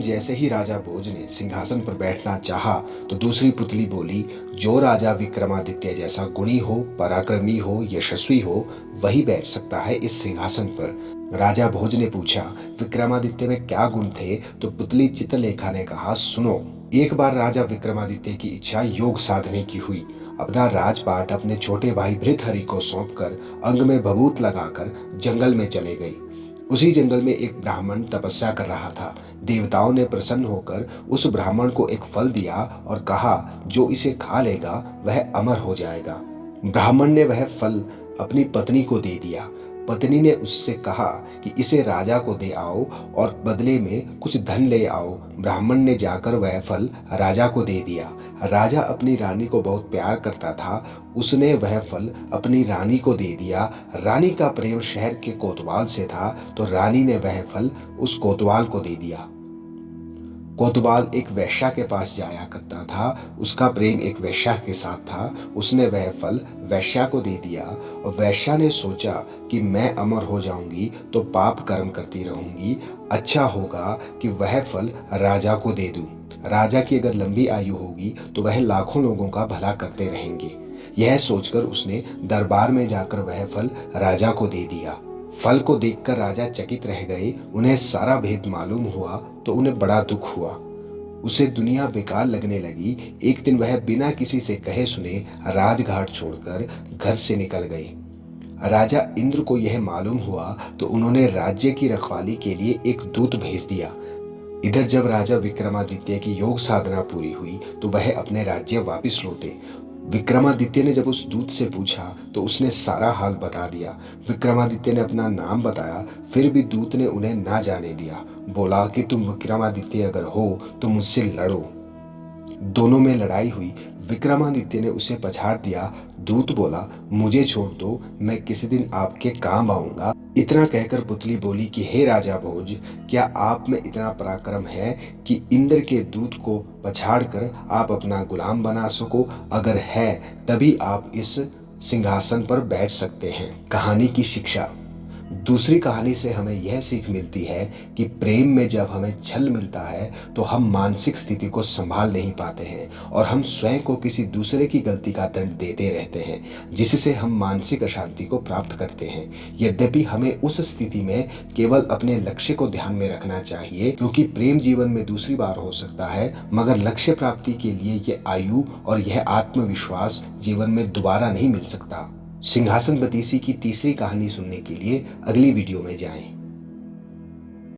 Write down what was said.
जैसे ही राजा भोज ने सिंहासन पर बैठना चाहा तो दूसरी पुतली बोली, जो राजा विक्रमादित्य जैसा गुणी हो, पराक्रमी हो, यशस्वी हो, वही बैठ सकता है इस सिंहासन पर। राजा भोज ने पूछा, विक्रमादित्य में क्या गुण थे? तो पुतली चित्रलेखा ने कहा, सुनो। एक बार राजा विक्रमादित्य की इच्छा योग साधने की हुई। अपना राजपाट अपने छोटे भाई भृतहरि को सौंपकर अंग में भभूत लगाकर जंगल में चले गई। उसी जंगल में एक ब्राह्मण तपस्या कर रहा था। देवताओं ने प्रसन्न होकर उस ब्राह्मण को एक फल दिया और कहा, जो इसे खा लेगा वह अमर हो जाएगा। ब्राह्मण ने वह फल अपनी पत्नी को दे दिया। पत्नी ने उससे कहा कि इसे राजा को दे आओ और बदले में कुछ धन ले आओ। ब्राह्मण ने जाकर वह फल राजा को दे दिया। राजा अपनी रानी को बहुत प्यार करता था। उसने वह फल अपनी रानी को दे दिया। रानी का प्रेम शहर के कोतवाल से था तो रानी ने वह फल उस कोतवाल को दे दिया। कोतवाल एक वेश्या के पास जाया करता था। उसका प्रेम एक वेश्या के साथ था। उसने वह फल वेश्या को दे दिया और वेश्या ने सोचा कि मैं अमर हो जाऊंगी तो पाप कर्म करती रहूंगी, अच्छा होगा कि वह फल राजा को दे दूं। राजा की अगर लंबी आयु होगी तो वह लाखों लोगों का भला करते रहेंगे। यह सोचकर उसने दरबार में जाकर वह फल राजा को दे दिया। फल को देखकर राजा चकित रह गए। उन्हें सारा भेद मालूम हुआ तो उन्हें बड़ा दुख हुआ। उसे दुनिया बेकार लगने लगी। एक दिन वह बिना किसी से कहे सुने राजघाट छोड़कर घर से निकल गए। राजा इंद्र को यह मालूम हुआ तो उन्होंने राज्य की रखवाली के लिए एक दूत भेज दिया। इधर जब राजा विक्रमादित्य की योग साधना पूरी हुई तो वह अपने राज्य वापस लौटे। विक्रमादित्य ने जब उस दूत से पूछा तो उसने सारा हाल बता दिया। विक्रमादित्य ने अपना नाम बताया, फिर भी दूत ने उन्हें ना जाने दिया। बोला कि तुम विक्रमादित्य अगर हो तो मुझसे लड़ो। दोनों में लड़ाई हुई। विक्रमादित्य ने उसे पछाड़ दिया। दूत बोला, मुझे छोड़ दो, मैं किसी दिन आपके काम आऊंगा। इतना कहकर पुतली बोली कि हे राजा भोज, क्या आप में इतना पराक्रम है कि इंद्र के दूत को पछाड़कर आप अपना गुलाम बना सको? अगर है तभी आप इस सिंहासन पर बैठ सकते हैं। कहानी की शिक्षा। दूसरी कहानी से हमें यह सीख मिलती है कि प्रेम में जब हमें छल मिलता है तो हम मानसिक स्थिति को संभाल नहीं पाते हैं और हम स्वयं को किसी दूसरे की गलती का दंड देते रहते हैं, जिससे हम मानसिक अशांति को प्राप्त करते हैं। यद्यपि हमें उस स्थिति में केवल अपने लक्ष्य को ध्यान में रखना चाहिए, क्योंकि प्रेम जीवन में दूसरी बार हो सकता है, मगर लक्ष्य प्राप्ति के लिए यह आयु और यह आत्मविश्वास जीवन में दोबारा नहीं मिल सकता। सिंहासन बतीसी की तीसरी कहानी सुनने के लिए अगली वीडियो में जाएं।